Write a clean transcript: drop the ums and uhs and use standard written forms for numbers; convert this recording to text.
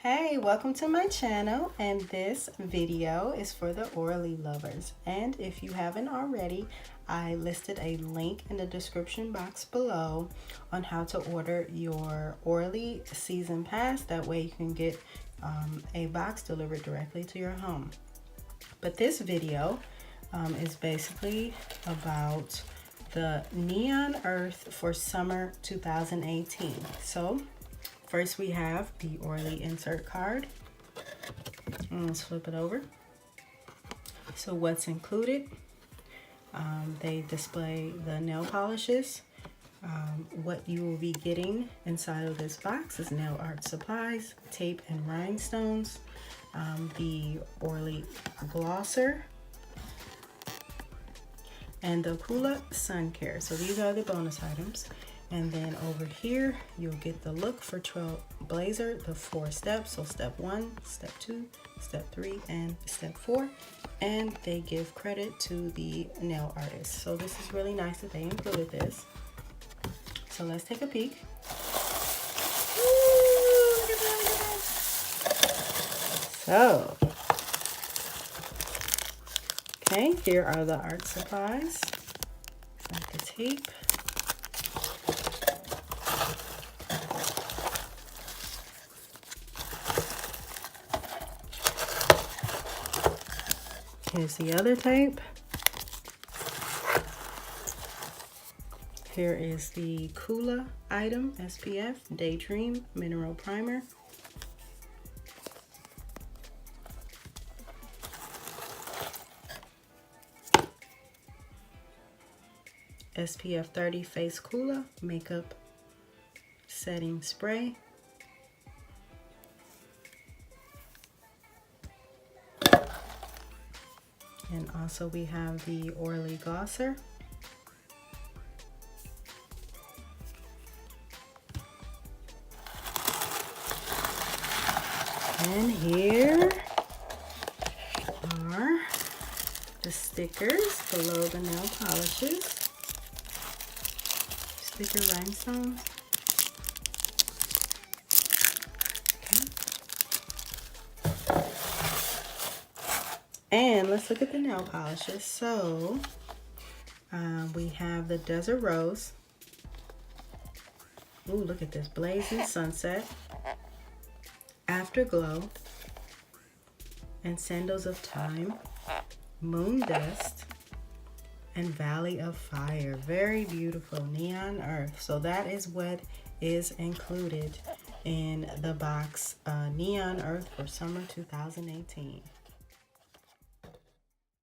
Hey, welcome to my channel, and this video is for the Orly lovers. And if you haven't already, I listed a link in the description box below on how to order your Orly season pass. That way you can get a box delivered directly to your home. But this video is basically about the Neon Earth for summer 2018. So first we have the Orly insert card. And let's flip it over. So what's included? They display the nail polishes. What you will be getting inside of this box is nail art supplies, tape and rhinestones, the Orly glosser, and the Kula sun care. So these are the bonus items. And then over here, you'll get the Look for Trail Blazer, the 4 steps. So step 1, step 2, step 3, and step 4. And they give credit to the nail artist. So this is really nice that they included this. So let's take a peek. Ooh, look at that, look at that. So, okay, here are the art supplies. Got the tape. Here's the other tape. Here is the Kula item, SPF Daydream Mineral Primer. SPF 30 Face Kula Makeup Setting Spray. And also we have the Orly glosser. And here are the stickers below the nail polishes. Sticker rhinestones. Okay. And let's look at the nail polishes. So we have the Desert Rose. Ooh, look at this. Blazing Sunset, Afterglow, and Sandals of Time, Moon Dust, and Valley of Fire. Very beautiful. Neon Earth. So that is what is included in the box, Neon Earth for summer 2018.